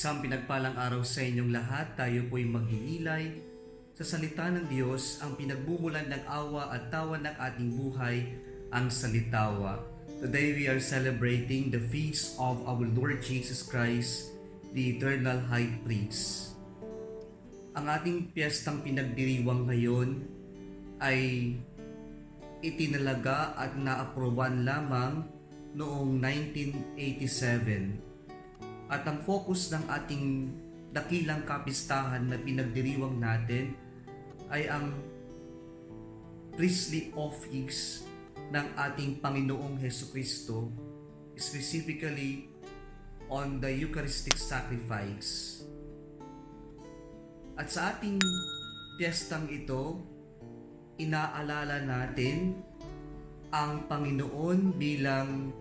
Isang pinagpalang araw sa inyong lahat. Tayo po'y maghinilay sa salita ng Diyos, ang pinagbumulan ng awa at tawa ng ating buhay, ang salitawa. Today we are celebrating the feast of our Lord Jesus Christ, the Eternal High Priest. Ang ating piyestang pinagdiriwang ngayon ay itinalaga at naaproban lamang noong 1987. At ang focus ng ating dakilang kapistahan na pinagdiriwang natin ay ang priestly office ng ating Panginoong Hesukristo, specifically on the Eucharistic sacrifice. At sa ating piyestang ito, inaalala natin ang Panginoon bilang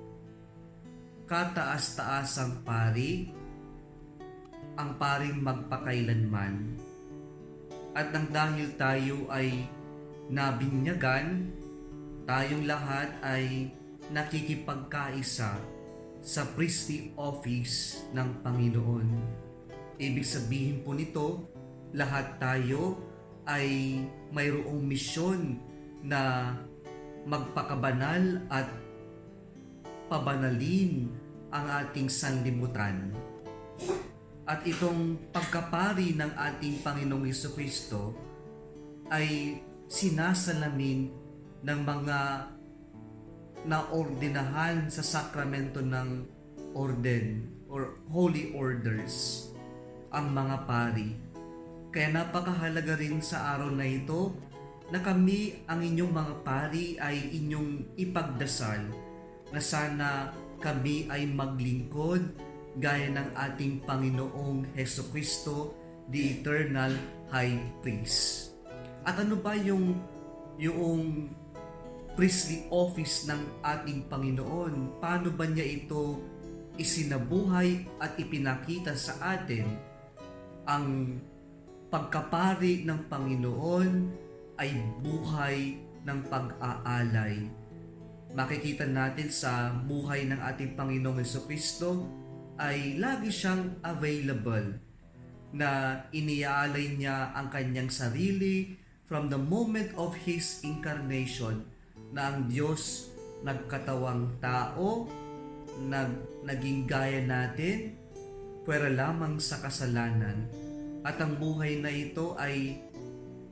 kataas-taasang pari, ang paring magpakailanman. At nang dahil tayo ay nabinyagan, tayong lahat ay nakikipagkaisa sa priestly office ng Panginoon. Ibig sabihin po nito, lahat tayo ay mayroong misyon na magpakabanal at pabanalin ang ating sanlibutan. At itong pagkapari ng ating Panginoong Hesukristo ay sinasalamin ng mga naordinahan sa sakramento ng orden or holy orders, ang mga pari. Kaya napakahalaga rin sa araw na ito na kami, ang inyong mga pari, ay inyong ipagdasal na sana kami ay maglingkod gaya ng ating Panginoong Hesukristo, the Eternal High Priest. At ano ba yung priestly office ng ating Panginoon? Paano ba niya ito isinabuhay at ipinakita sa atin? Ang pagkapari ng Panginoon ay buhay ng pag-aalay. Makikita natin sa buhay ng ating Panginoong Hesukristo ay lagi siyang available, na iniaalay niya ang kanyang sarili from the moment of His incarnation, na ang Diyos nagkatawang tao, naging gaya natin, pwera lamang sa kasalanan. At ang buhay na ito ay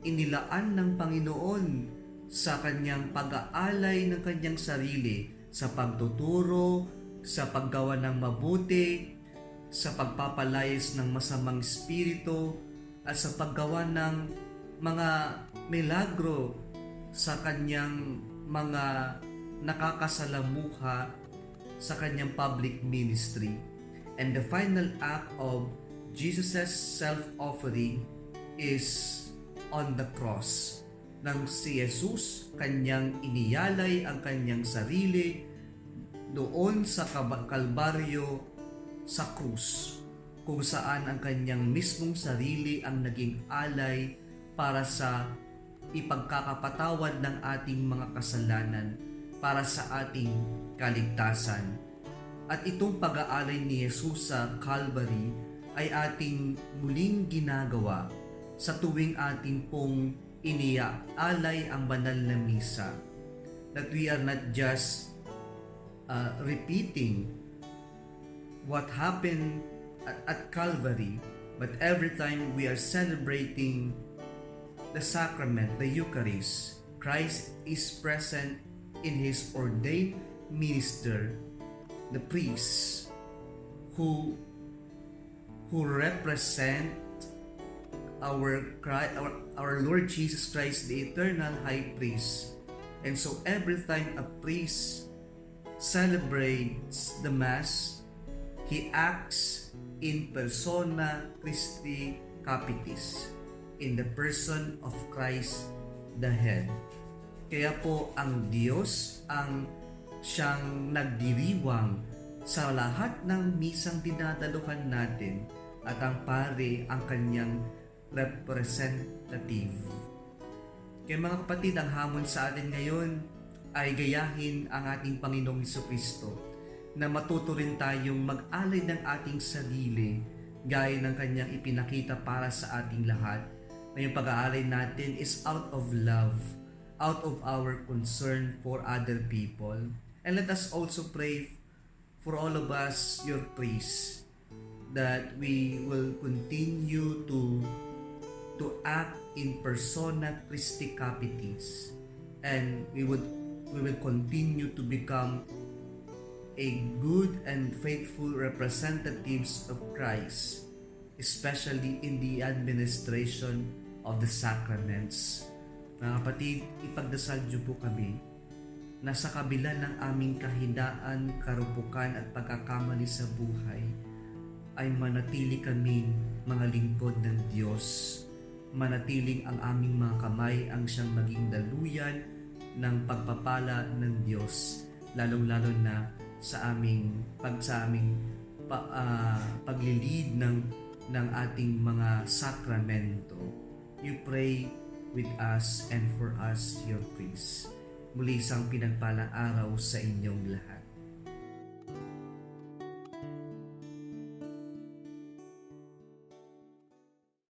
inilaan ng Panginoon sa kanyang pag-aalay ng kanyang sarili sa pagtuturo, sa paggawa ng mabuti, sa pagpapalayas ng masamang espiritu, at sa paggawa ng mga milagro sa kanyang mga nakakasalamuha sa kanyang public ministry. And the final act of Jesus' self-offering is on the cross. Nang si Jesus, kanyang iniyalay ang kanyang sarili doon sa Kalbaryo, sa krus, kung saan ang kanyang mismong sarili ang naging alay para sa ipagkakapatawad ng ating mga kasalanan, para sa ating kaligtasan. At itong pag-aalay ni Jesus sa Calvary ay ating muling ginagawa sa tuwing ating pong iniaalay ang banal na misa. That we are not just repeating what happened at Calvary, but every time we are celebrating the sacrament, the Eucharist, Christ is present in His ordained minister, the priest, who represent our Lord Jesus Christ, the Eternal High Priest. And so every time a priest celebrates the Mass, he acts in persona Christi Capitis, in the person of Christ the Head. Kaya po ang Diyos ang siyang nagdiriwang sa lahat ng misang dinadaluhan natin, at ang pare ang kanyang representative. Kaya mga kapatid, ang hamon sa atin ngayon ay gayahin ang ating Panginoong Hesukristo, na matuto rin tayong mag-alay ng ating sarili gaya ng kanyang ipinakita para sa ating lahat. Ngayong pag-aaral natin is out of love, out of our concern for other people. And let us also pray for all of us your praise, that we will continue to act in persona Christi Capitis, and we will continue to become a good and faithful representatives of Christ, especially in the administration of the sacraments. Mga kapatid, ipagdasal niyo po kami na sa kabila ng aming kahinaan, karupukan at pagkakamali sa buhay, ay manatili kaming mga lingkod ng Diyos. Manatiling ang aming mga kamay ang siyang maging daluyan ng pagpapala ng Diyos, lalong-lalo na sa aming paglilid ng ating mga sakramento. You pray with us and for us your praise. Muli isang pinagpalang araw sa inyong lahat.